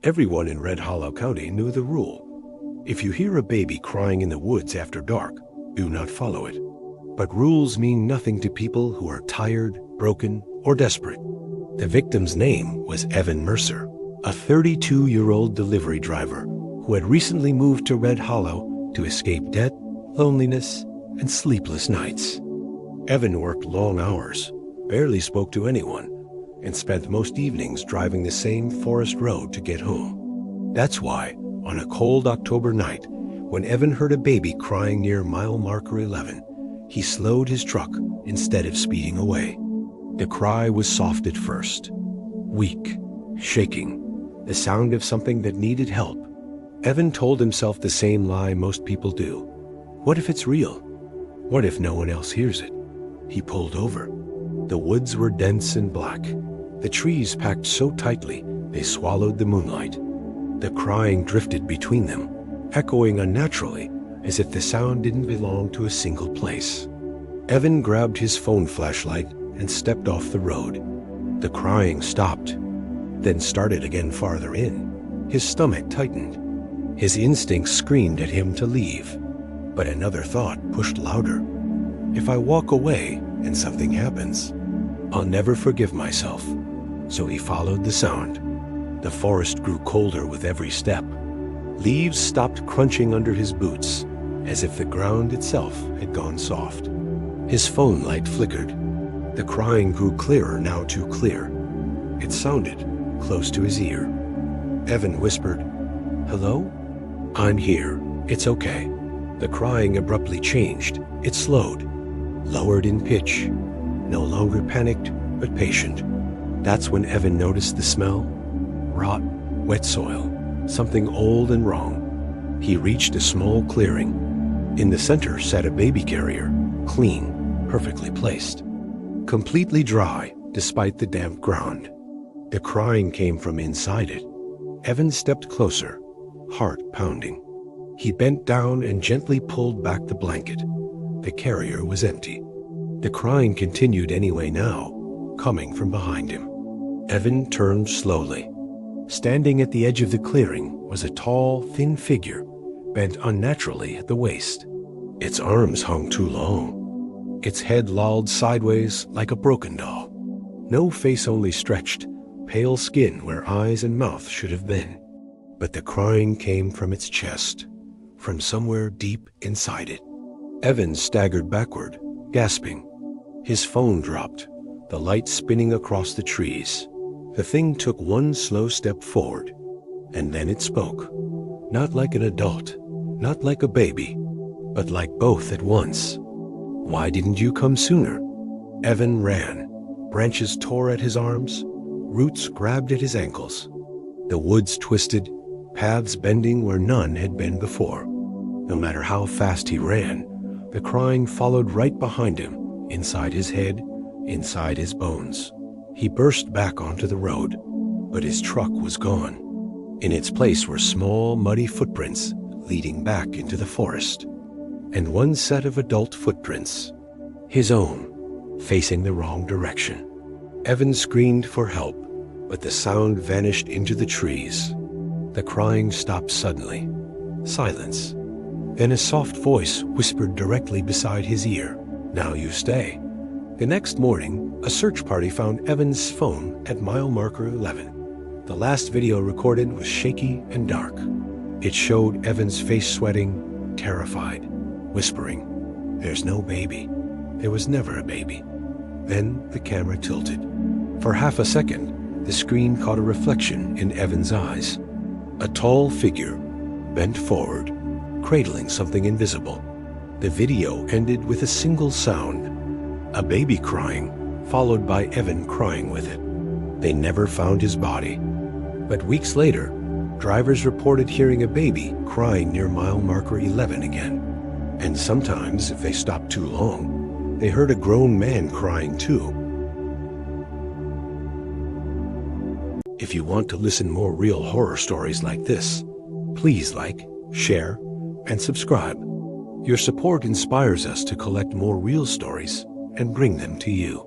Everyone in Red Hollow County knew the rule. If you hear a baby crying in the woods after dark, do not follow it. But rules mean nothing to people who are tired, broken, or desperate. The victim's name was Evan Mercer, a 32-year-old delivery driver who had recently moved to Red Hollow to escape debt, loneliness, and sleepless nights. Evan worked long hours, barely spoke to anyone, and spent most evenings driving the same forest road to get home. That's why, on a cold October night, when Evan heard a baby crying near mile marker 11, he slowed his truck instead of speeding away. The cry was soft at first, weak, shaking, the sound of something that needed help. Evan told himself the same lie most people do. What if it's real? What if no one else hears it? He pulled over. The woods were dense and black. The trees packed so tightly they swallowed the moonlight. The crying drifted between them, echoing unnaturally as if the sound didn't belong to a single place. Evan grabbed his phone flashlight and stepped off the road. The crying stopped, then started again farther in. His stomach tightened. His instincts screamed at him to leave, but another thought pushed louder. If I walk away and something happens, I'll never forgive myself. So he followed the sound. The forest grew colder with every step. Leaves stopped crunching under his boots, as if the ground itself had gone soft. His phone light flickered. The crying grew clearer, now too clear. It sounded close to his ear. Evan whispered, "Hello? I'm here. It's okay." The crying abruptly changed. It slowed, lowered in pitch, no longer panicked, but patient. That's when Evan noticed the smell. Rot, wet soil, something old and wrong. He reached a small clearing. In the center sat a baby carrier, clean, perfectly placed, completely dry despite the damp ground. The crying came from inside it. Evan stepped closer, heart pounding. He bent down and gently pulled back the blanket. The carrier was empty. The crying continued anyway now, coming from behind him. Evan turned slowly. Standing at the edge of the clearing was a tall, thin figure, bent unnaturally at the waist. Its arms hung too long. Its head lolled sideways like a broken doll. No face, only stretched, pale skin where eyes and mouth should have been. But the crying came from its chest, from somewhere deep inside it. Evan staggered backward, gasping. His phone dropped, the light spinning across the trees. The thing took one slow step forward, and then it spoke. Not like an adult, not like a baby, but like both at once. "Why didn't you come sooner?" Evan ran. Branches tore at his arms, roots grabbed at his ankles. The woods twisted, paths bending where none had been before. No matter how fast he ran, the crying followed right behind him, inside his head, inside his bones. He burst back onto the road, but his truck was gone. In its place were small, muddy footprints leading back into the forest, and one set of adult footprints, his own, facing the wrong direction. Evan screamed for help, but the sound vanished into the trees. The crying stopped suddenly. Silence. Then a soft voice whispered directly beside his ear, "Now you stay." The next morning, a search party found Evan's phone at mile marker 11. The last video recorded was shaky and dark. It showed Evan's face sweating, terrified, whispering, "There's no baby. There was never a baby." Then the camera tilted. For half a second, the screen caught a reflection in Evan's eyes. A tall figure, bent forward, cradling something invisible. The video ended with a single sound, a baby crying, followed by Evan crying with it. They never found his body. But weeks later, drivers reported hearing a baby crying near mile marker 11 again. And sometimes, if they stopped too long, they heard a grown man crying too. If you want to listen more real horror stories like this, please like, share, and subscribe. Your support inspires us to collect more real stories and bring them to you.